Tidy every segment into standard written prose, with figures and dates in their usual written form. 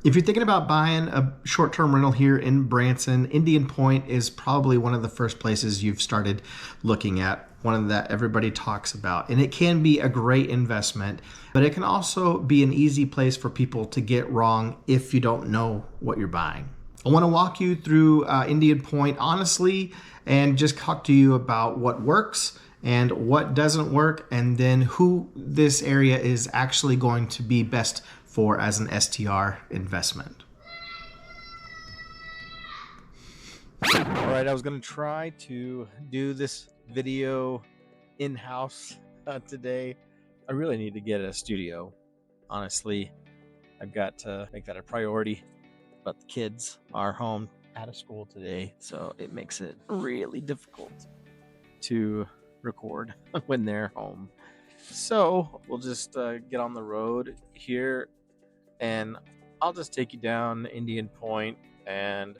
If you're thinking about buying a short-term rental here in Branson, Indian Point is probably one of the first places you've started looking at, one that everybody talks about. And it can be a great investment, but it can also be an easy place for people to get wrong if you don't know what you're buying. I want to walk you through Indian Point honestly and just talk to you about what works and what doesn't work, and then who this area is actually going to be best for as an STR investment. All right, I was going to try to do this video in-house today. I really need to get a studio. Honestly, I've got to make that a priority, but the kids are home out of school today, so it makes it really difficult to record when they're home. So we'll just get on the road here, and I'll just take you down Indian Point and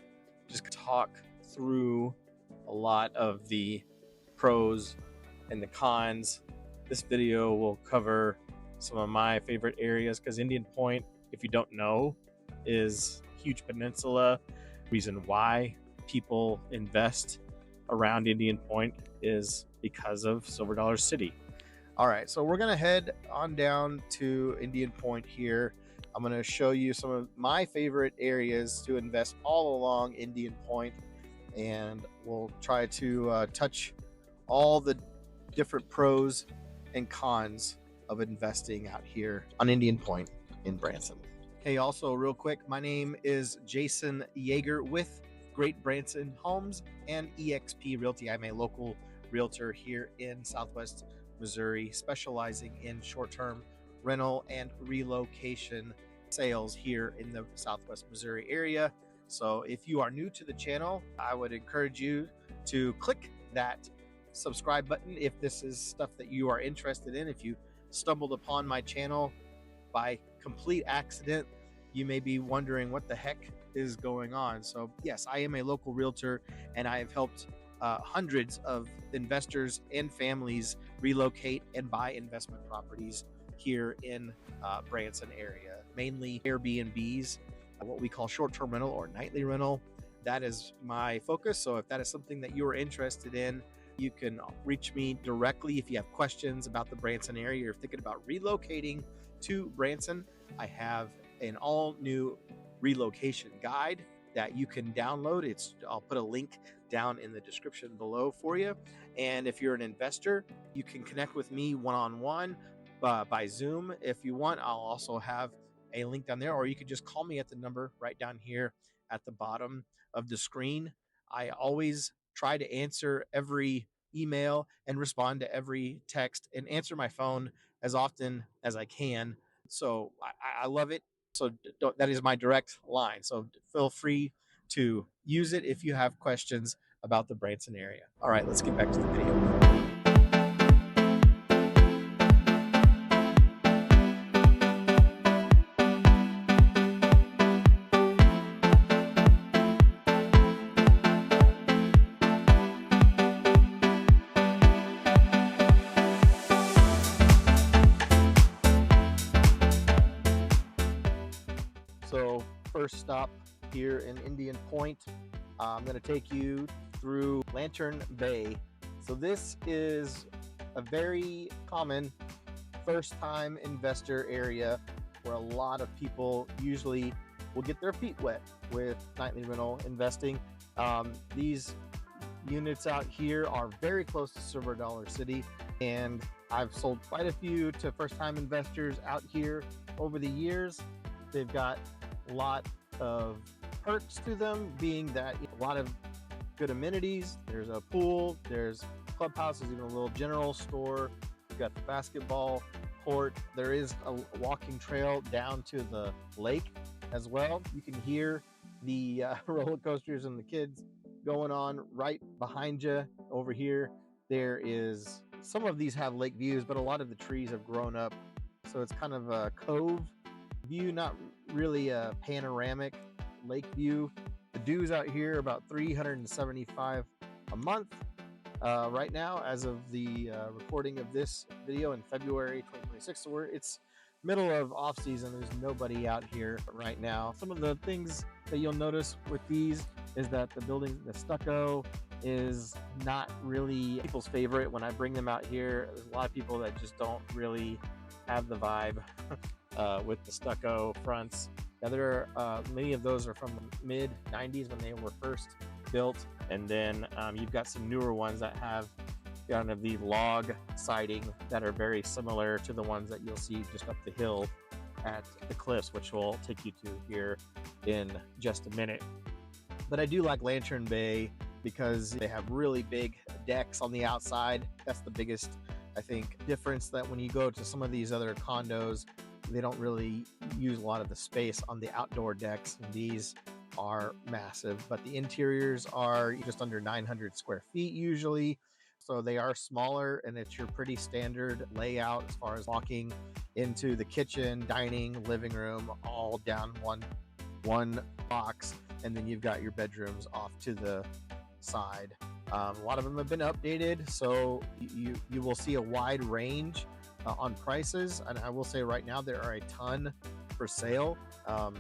just talk through a lot of the pros and the cons. This video will cover some of my favorite areas, because Indian Point, if you don't know, is a huge peninsula. Reason why people invest around Indian Point is because of Silver Dollar City. All right, so we're gonna head on down to Indian Point here. I'm going to show you some of my favorite areas to invest all along Indian Point, and we'll try to touch all the different pros and cons of investing out here on Indian Point in Branson. Hey, also real quick, my name is Jason Yeager with Great Branson Homes and eXp Realty. I'm a local realtor here in Southwest Missouri, specializing in short-term rental and relocation sales here in the Southwest Missouri area. So if you are new to the channel, I would encourage you to click that subscribe button if this is stuff that you are interested in. If you stumbled upon my channel by complete accident, you may be wondering what the heck is going on. So yes, I am a local realtor, and I have helped hundreds of investors and families relocate and buy investment properties here in Branson area, mainly Airbnbs, what we call short-term rental or nightly rental. That is my focus. So if that is something that you are interested in, you can reach me directly if you have questions about the Branson area. You're thinking about relocating to Branson, I have an all new relocation guide that you can download. I'll put a link down in the description below for you. And if you're an investor, you can connect with me one-on-one by Zoom if you want. I'll also have a link down there, or you could just call me at the number right down here at the bottom of the screen. I always try to answer every email and respond to every text and answer my phone as often as I can. So I love it. So that is my direct line. So feel free to use it if you have questions about the Branson area. All right, let's get back to the video. So first stop here in Indian Point, I'm going to take you through Lantern Bay. So this is a very common first-time investor area where a lot of people usually will get their feet wet with nightly rental investing. These units out here are very close to Silver Dollar City, and I've sold quite a few to first-time investors out here over the years. They've got a lot of perks to them, being that a lot of good amenities. There's a pool, there's clubhouses, even a little general store. You've got the basketball court. There is a walking trail down to the lake as well. You can hear the roller coasters and the kids going on right behind you. Over here, there is, some of these have lake views, but a lot of the trees have grown up. So it's kind of a cove view, not really a panoramic lake view. The dues out here are about $375 a month right now, as of the recording of this video in February 2026. So it's middle of off season. There's nobody out here right now. Some of the things that you'll notice with these is that the stucco is not really people's favorite. When I bring them out here, there's a lot of people that just don't really have the vibe with the stucco fronts. Now many of those are from the mid 90s when they were first built, and then you've got some newer ones that have kind of the log siding that are very similar to the ones that you'll see just up the hill at the cliffs, which we'll take you to here in just a minute. But I do like Lantern Bay because they have really big decks on the outside. That's the biggest, I think, difference, that when you go to some of these other condos, they don't really use a lot of the space on the outdoor decks. And these are massive, but the interiors are just under 900 square feet usually. So they are smaller, and it's your pretty standard layout as far as walking into the kitchen, dining, living room, all down one box. And then you've got your bedrooms off to the side. A lot of them have been updated, so you will see a wide range on prices. And I will say right now there are a ton for sale.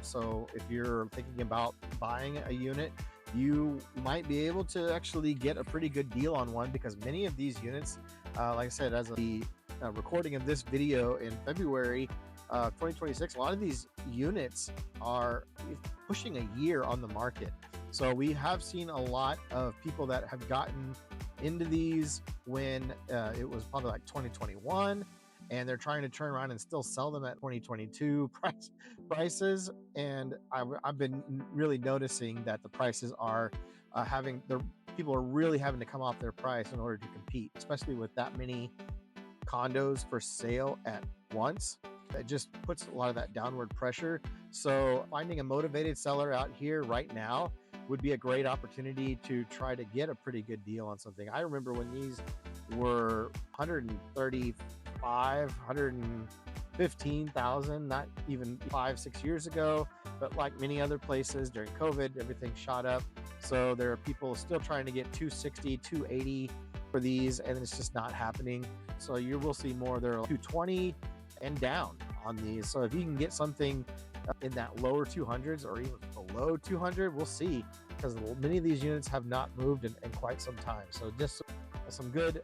So if you're thinking about buying a unit, you might be able to actually get a pretty good deal on one, because many of these units, like I said, as of the recording of this video in February 2026, a lot of these units are pushing a year on the market. So we have seen a lot of people that have gotten into these when it was probably like 2021, and they're trying to turn around and still sell them at 2022 prices. And I've been really noticing that the prices are people are really having to come off their price in order to compete, especially with that many condos for sale at once. It just puts a lot of that downward pressure. So finding a motivated seller out here right now would be a great opportunity to try to get a pretty good deal on something. I remember when these were 115,000, not even 5-6 years ago. But like many other places during COVID, everything shot up. So there are people still trying to get 260, 280 for these, and it's just not happening. So you will see more there are 220 and down on these. So if you can get something in that lower 200s or even below 200, we'll see, because many of these units have not moved in quite some time. So just some good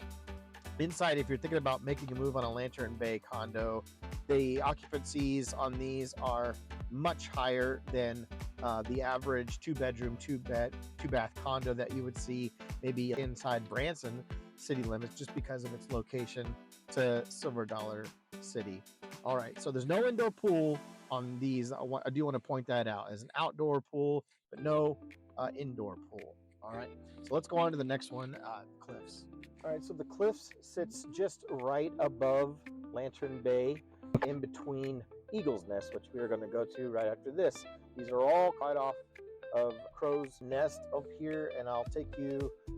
insight if you're thinking about making a move on a Lantern Bay condo. The occupancies on these are much higher than the average 2-bedroom, 2-bath condo that you would see maybe inside Branson city limits, just because of its location to Silver Dollar City. All right, so there's no indoor pool on these. I do want to point that out as an outdoor pool, but no indoor pool. All right, so let's go on to the next one, Cliffs. All right, so the Cliffs sits just right above Lantern Bay, in between Eagle's Nest, which we are going to go to right after this. These are all right off of Crow's Nest up here, and I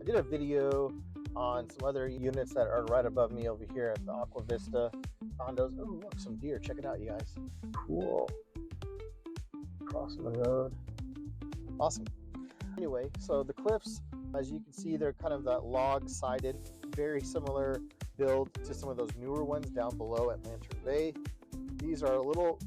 did a video on some other units that are right above me over here at the Aqua Vista condos. Oh, look, some deer. Check it out, you guys. Cool. Crossing the road. Awesome. Anyway, so the Cliffs, as you can see, they're kind of that log-sided, very similar build to some of those newer ones down below at Lantern Bay. These are a little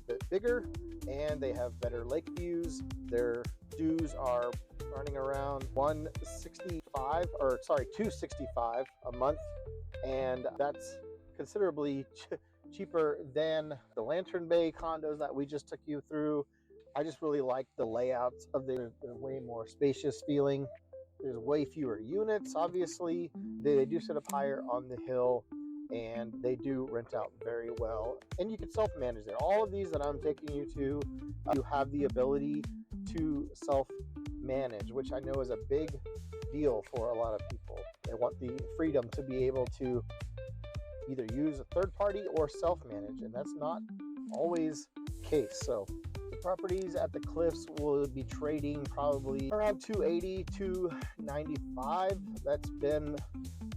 bit bigger, and they have better lake views. Their dues are running around $265 a month, and that's considerably cheaper than the Lantern Bay condos that we just took you through. I just really like the layouts of they're way more spacious feeling. There's way fewer units, obviously. They do sit up higher on the hill, and they do rent out very well. And you can self-manage there. All of these that I'm taking you to, you have the ability to self-manage, which I know is a big deal for a lot of people. They want the freedom to be able to either use a third party or self-manage, and that's not always the case. So the properties at the Cliffs will be trading probably around 280, 295. That's been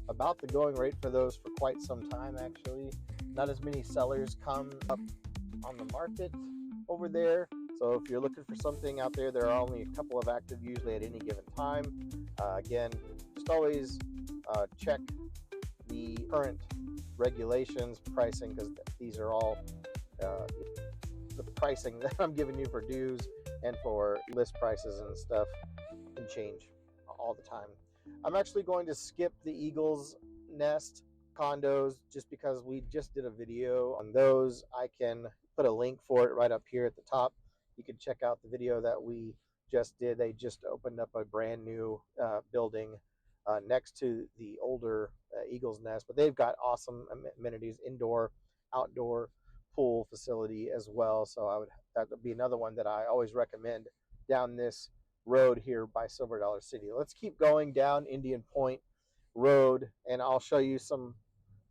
about the going rate for those for quite some time, actually. Not as many sellers come up on the market over there. So if you're looking for something out there, there are only a couple of active usually at any given time. Again, just always check the current regulations, pricing, because these are all the pricing that I'm giving you for dues and for list prices and stuff can change all the time. I'm actually going to skip the Eagle's Nest condos just because we just did a video on those. I can put a link for it right up here at the top. You can check out the video that we just did. They just opened up a brand new building next to the older Eagle's Nest, but they've got awesome amenities, indoor, outdoor pool facility as well. So that would be another one that I always recommend down this road here by Silver Dollar City. Let's keep going down Indian Point Road, and I'll show you some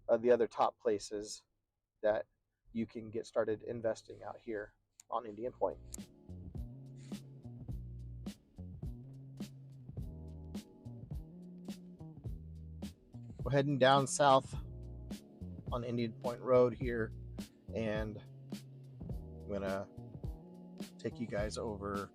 of the other top places that you can get started investing out here on Indian Point. We're heading down south on Indian Point Road here, and I'm gonna take you guys over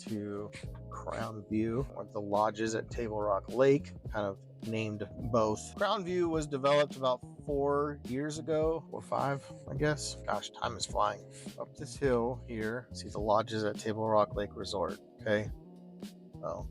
to Crown View, or the lodges at Table Rock Lake, kind of named both. Crown View was developed about 4 years ago, or 5, I guess. Gosh, time is flying. Up this hill here, see the lodges at Table Rock Lake Resort, okay? So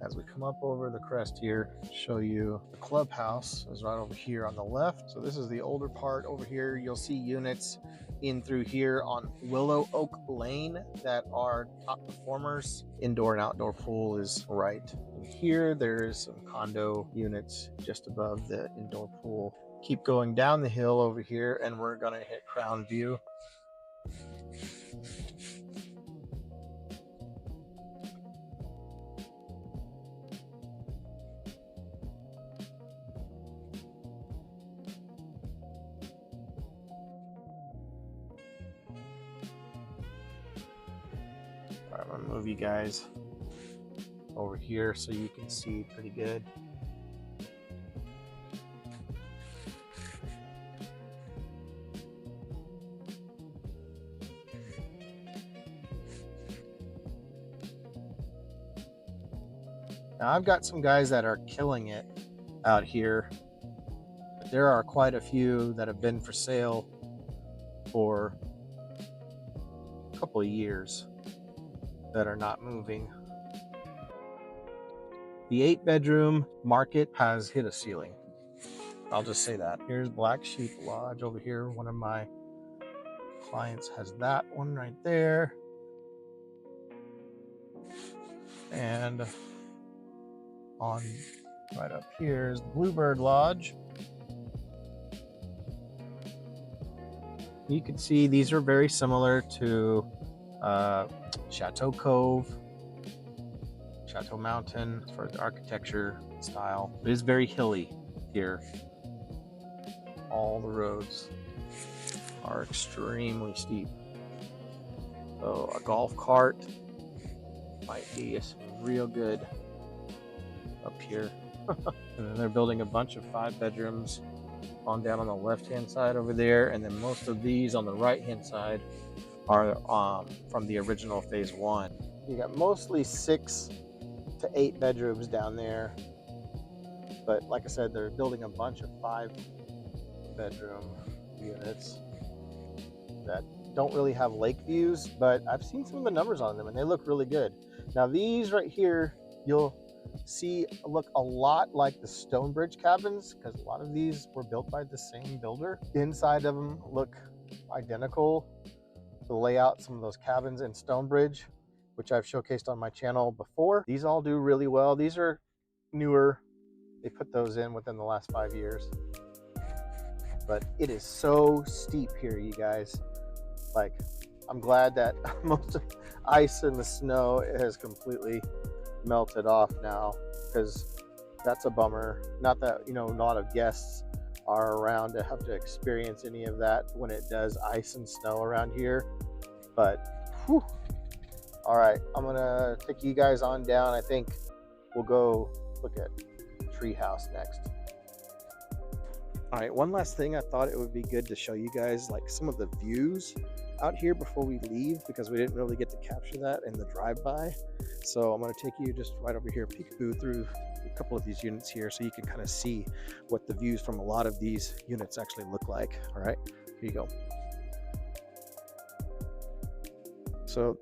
as we come up over the crest here, show you the clubhouse is right over here on the left. So this is the older part over here. You'll see units in through here on Willow Oak Lane that are top performers. Indoor and outdoor pool is right in here. There's some condo units just above the indoor pool. Keep going down the hill over here, and we're gonna hit Crown View. All right, I'm gonna move you guys over here so you can see pretty good. Now I've got some guys that are killing it out here. There are quite a few that have been for sale for a couple of years that are not moving. The 8-bedroom market has hit a ceiling. I'll just say that. Here's Black Sheep Lodge over here. One of my clients has that one right there. And on right up here is the Bluebird Lodge. You can see these are very similar to Chateau Cove, Chateau Mountain for the architecture style. It is very hilly here. All the roads are extremely steep. So a golf cart might be real good up here. And then they're building a bunch of 5 bedrooms on down on the left hand side over there, and then most of these on the right hand side are from the original phase 1. You got mostly 6 to 8 bedrooms down there, but like I said, they're building a bunch of 5 bedroom units that don't really have lake views, but I've seen some of the numbers on them and they look really good. Now these right here, you'll see look a lot like the Stonebridge cabins, because a lot of these were built by the same builder. Inside of them look identical to the layout, some of those cabins in Stonebridge, which I've showcased on my channel before. These all do really well. These are newer. They put those in within the last 5 years. But it is so steep here, you guys. Like, I'm glad that most of the ice and the snow has completely melted off now, because that's a bummer. Not that, you know, a lot of guests are around to have to experience any of that when it does ice and snow around here. But whew. All right, I'm gonna take you guys on down. I think we'll go look at Treehouse next. All right, one last thing, I thought it would be good to show you guys like some of the views out here before we leave, because we didn't really get to capture that in the drive-by. So I'm going to take you just right over here, peekaboo through a couple of these units here so you can kind of see what the views from a lot of these units actually look like. All right, here you go. So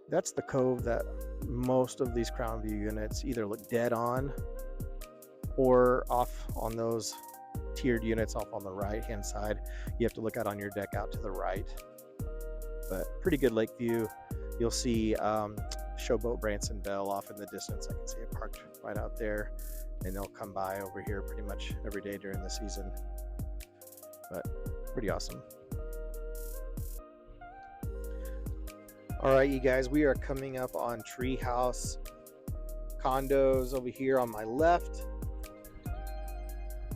that's the cove that most of these Crown View units either look dead on or off on those tiered units off on the right hand side. You have to look out on your deck out to the right, but pretty good lake view. You'll see Showboat Branson Bell off in the distance. I can see it parked right out there, and they'll come by over here pretty much every day during the season, but pretty awesome. All right, you guys, we are coming up on Treehouse. Condos over here on my left.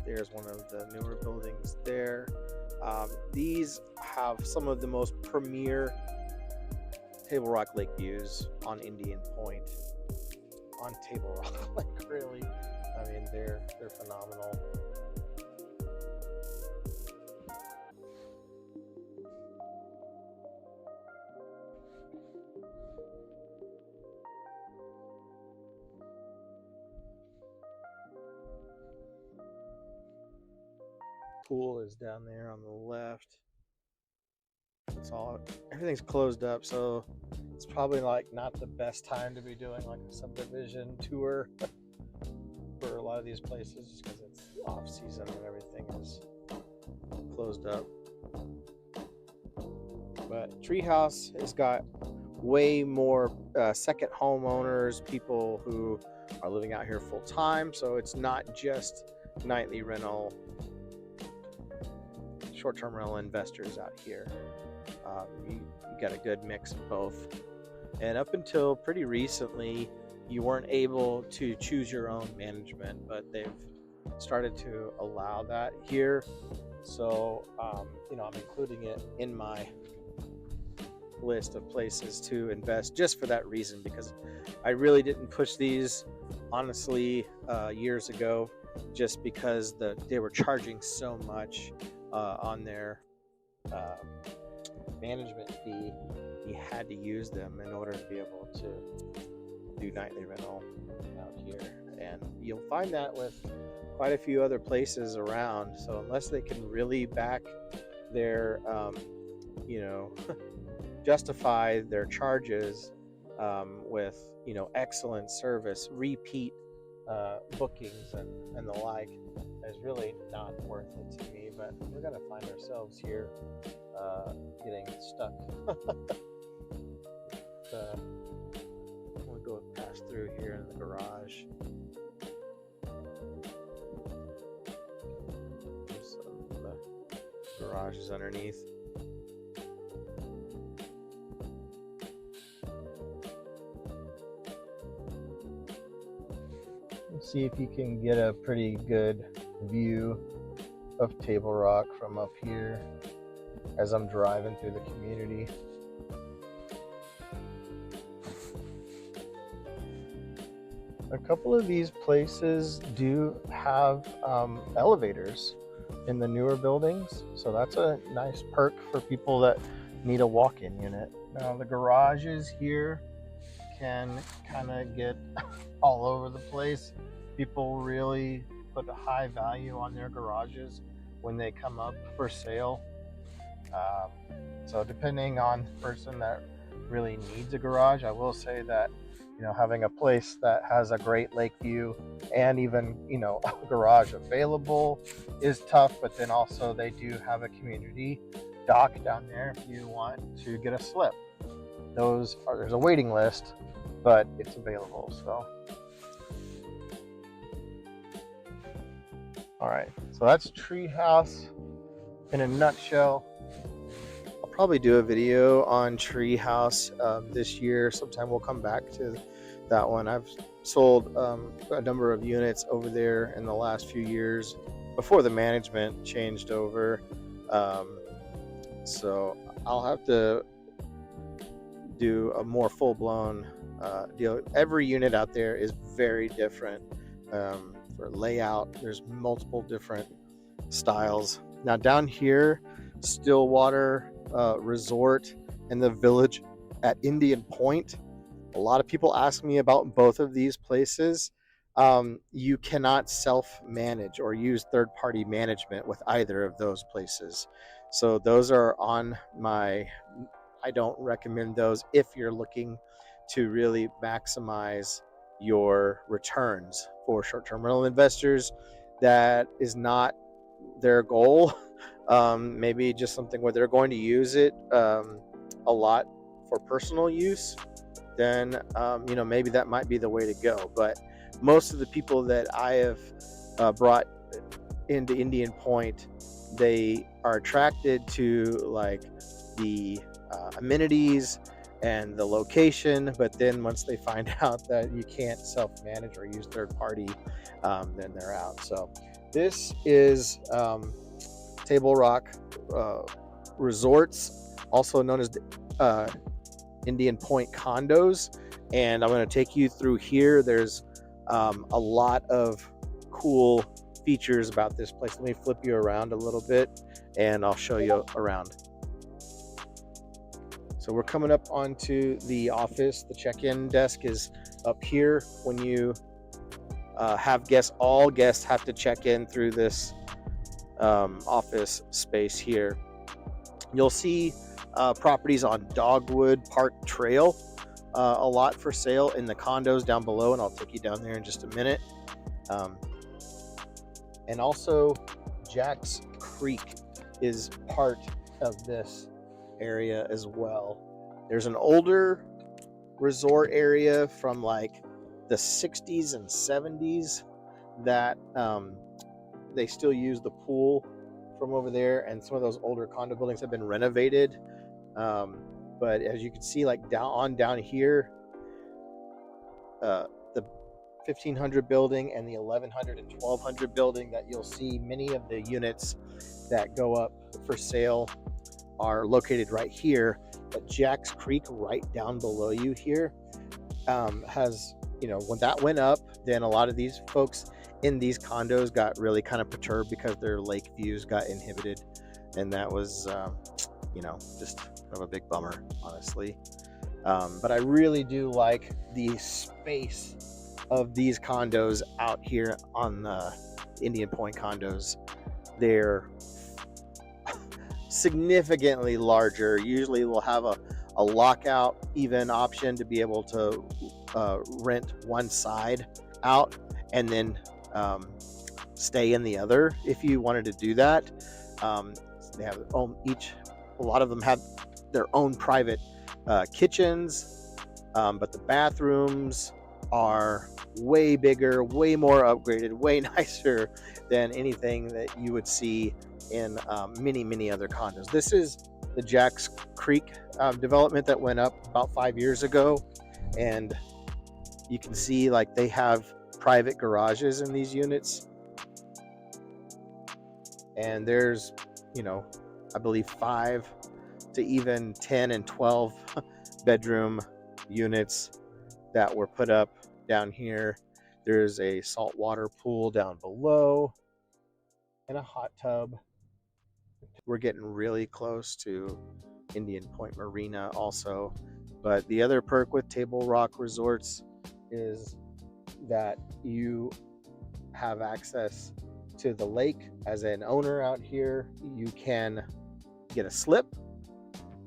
There's one of the newer buildings there. These have some of the most premier Table Rock lake views on Indian Point. On Table Rock, like really, I mean, they're phenomenal. Pool is down there on the left. Everything's closed up, so it's probably like not the best time to be doing like a subdivision tour for a lot of these places, just because it's off season and everything is closed up. But Treehouse has got way more second homeowners, people who are living out here full time, so it's not just nightly rental, short-term rental investors out here. You got a good mix of both. And up until pretty recently, you weren't able to choose your own management, but they've started to allow that here. So, I'm including it in my list of places to invest just for that reason, because I really didn't push these, honestly, years ago, just because they were charging so much on their management fee. You had to use them in order to be able to do nightly rental out here, and you'll find that with quite a few other places around. So unless they can really back their justify their charges with excellent service, repeat bookings and the like, is really not worth it to me. But we're gonna find ourselves here getting stuck. We'll go pass through here in the garage. So the garage is underneath. Let's see if you can get a pretty good view of Table Rock from up here as I'm driving through the community. A couple of these places do have elevators in the newer buildings, so that's a nice perk for people that need a walk-in unit. Now the garages here can kind of get all over the place. People really put a high value on their garages when they come up for sale. So depending on the person that really needs a garage, I will say that having a place that has a great lake view and even a garage available is tough. But then also they do have a community dock down there if you want to get a slip. There's a waiting list, but it's available. So all right, so that's Treehouse in a nutshell. I'll probably do a video on Treehouse this year. Sometime we'll come back to that one. I've sold a number of units over there in the last few years before the management changed over. So I'll have to do a more full-blown deal. Every unit out there is very different for layout. There's multiple different styles. Now down here, Stillwater Resort and the Village at Indian Point, a lot of people ask me about both of these places. You cannot self-manage or use third-party management with either of those places. So those are on my, I don't recommend those if you're looking to really maximize your returns. For short-term rental investors, that is not their goal. Maybe just something where they're going to use it a lot for personal use, then maybe that might be the way to go. But most of the people that I have brought into Indian Point, they are attracted to like the amenities and the location, but then once they find out that you can't self-manage or use third party, then they're out. So this is Table Rock Resorts, also known as Indian Point Condos, and I'm going to take you through here. There's a lot of cool features about this place. Let me flip you around a little bit and I'll show you around. So we're coming up onto the office. The check-in desk is up here. When you have guests, all guests have to check in through this office space here. You'll see properties on Dogwood Park Trail a lot for sale in the condos down below, and I'll take you down there in just a minute. And also Jax Creek is part of this area as well. There's an older resort area from like the 60s and 70s that they still use the pool from over there, and some of those older condo buildings have been renovated. But as you can see, like down here, the 1500 building and the 1100 and 1200 building, that you'll see many of the units that go up for sale are located right here. But Jax Creek, right down below you here, has, when that went up, then a lot of these folks in these condos got really kind of perturbed because their lake views got inhibited, and that was just kind of a big bummer, honestly. But I really do like the space of these condos out here on the Indian Point condos. They're significantly larger. Usually we'll have a lockout even option to be able to rent one side out and then stay in the other if you wanted to do that. They have a lot of them have their own private kitchens, but the bathrooms are way bigger, way more upgraded, way nicer than anything that you would see in many other condos. This is the Jax Creek development that went up about 5 years ago, and you can see like they have private garages in these units, and there's I believe 5 to even 10 and 12 bedroom units that were put up down here. There's a saltwater pool down below and a hot tub. We're getting really close to Indian Point Marina also. But the other perk with Table Rock Resorts is that you have access to the lake. As an owner out here, you can get a slip.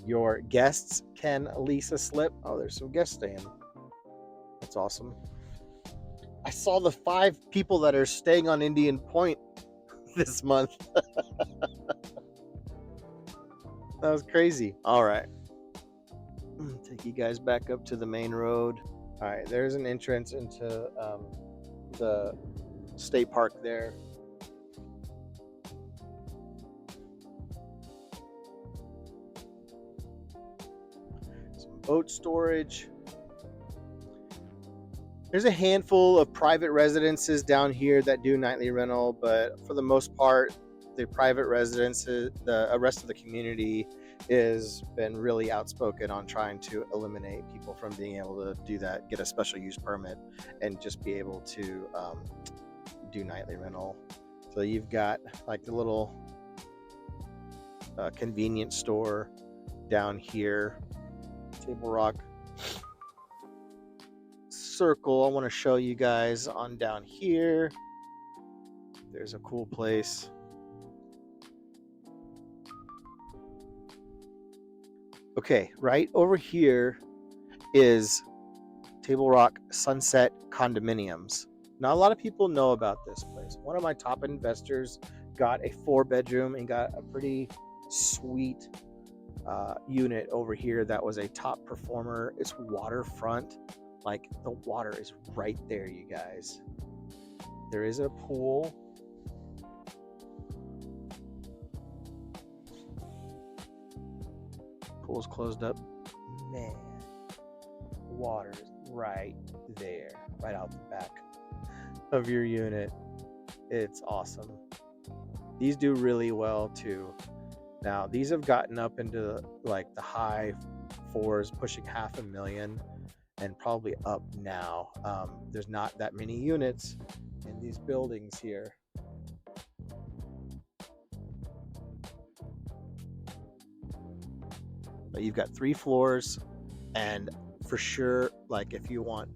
Your guests can lease a slip. Oh, there's some guests staying. That's awesome. I saw the 5 people that are staying on Indian Point this month. That was crazy. All right. Take you guys back up to the main road. All right, there's an entrance into the state park there. Some boat storage. There's a handful of private residences down here that do nightly rental, but for the most part, the private residences, the rest of the community has been really outspoken on trying to eliminate people from being able to do that, get a special use permit, and just be able to do nightly rental. So you've got like the little convenience store down here, Table Rock Circle. I want to show you guys on down here. There's a cool place. Okay, right over here is Table Rock Sunset Condominiums. Not a lot of people know about this place. One of my top investors got a 4-bedroom and got a pretty sweet unit over here that was a top performer. It's waterfront. Like, the water is right there, you guys. There is a pool. Pool's closed up. Man, water's right there, right out the back of your unit. It's awesome. These do really well too. Now, these have gotten up into like the high 4s, pushing $500,000, and probably up now. There's not that many units in these buildings here. But you've got 3 floors, and for sure, like, if you want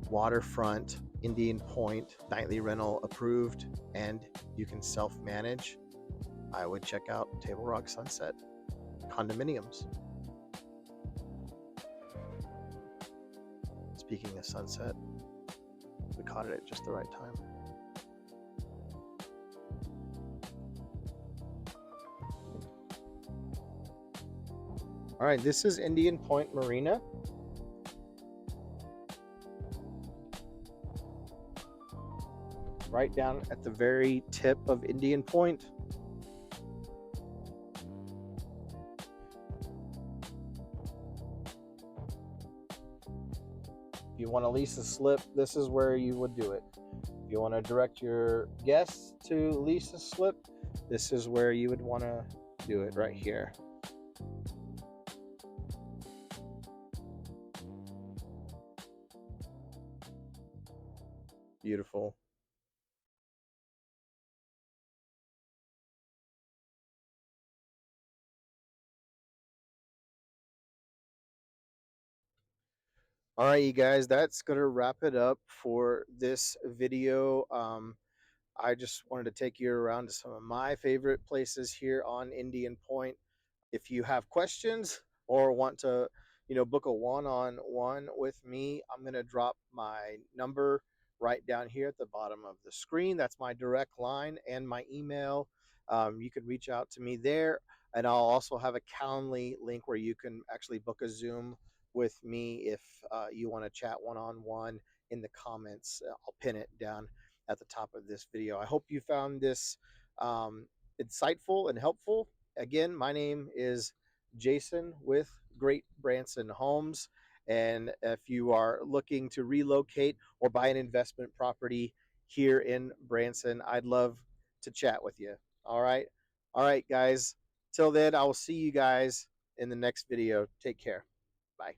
waterfront, Indian Point, nightly rental approved, and you can self-manage, I would check out Table Rock Sunset Condominiums. Speaking of sunset, we caught it at just the right time. All right, this is Indian Point Marina. Right down at the very tip of Indian Point. If you want to lease a slip, this is where you would do it. If you want to direct your guests to lease a slip, this is where you would want to do it, right here. Beautiful. All right, you guys, that's going to wrap it up for this video. I just wanted to take you around to some of my favorite places here on Indian Point. If you have questions or want to, book a one-on-one with me, I'm going to drop my number right down here at the bottom of the screen. That's my direct line and my email. You can reach out to me there, and I'll also have a Calendly link where you can actually book a Zoom with me if you want to chat one-on-one in the comments. I'll pin it down at the top of this video. I hope you found this insightful and helpful. Again, my name is Jason with Great Branson Homes. And if you are looking to relocate or buy an investment property here in Branson, I'd love to chat with you. All right. All right, guys. Till then, I will see you guys in the next video. Take care. Bye.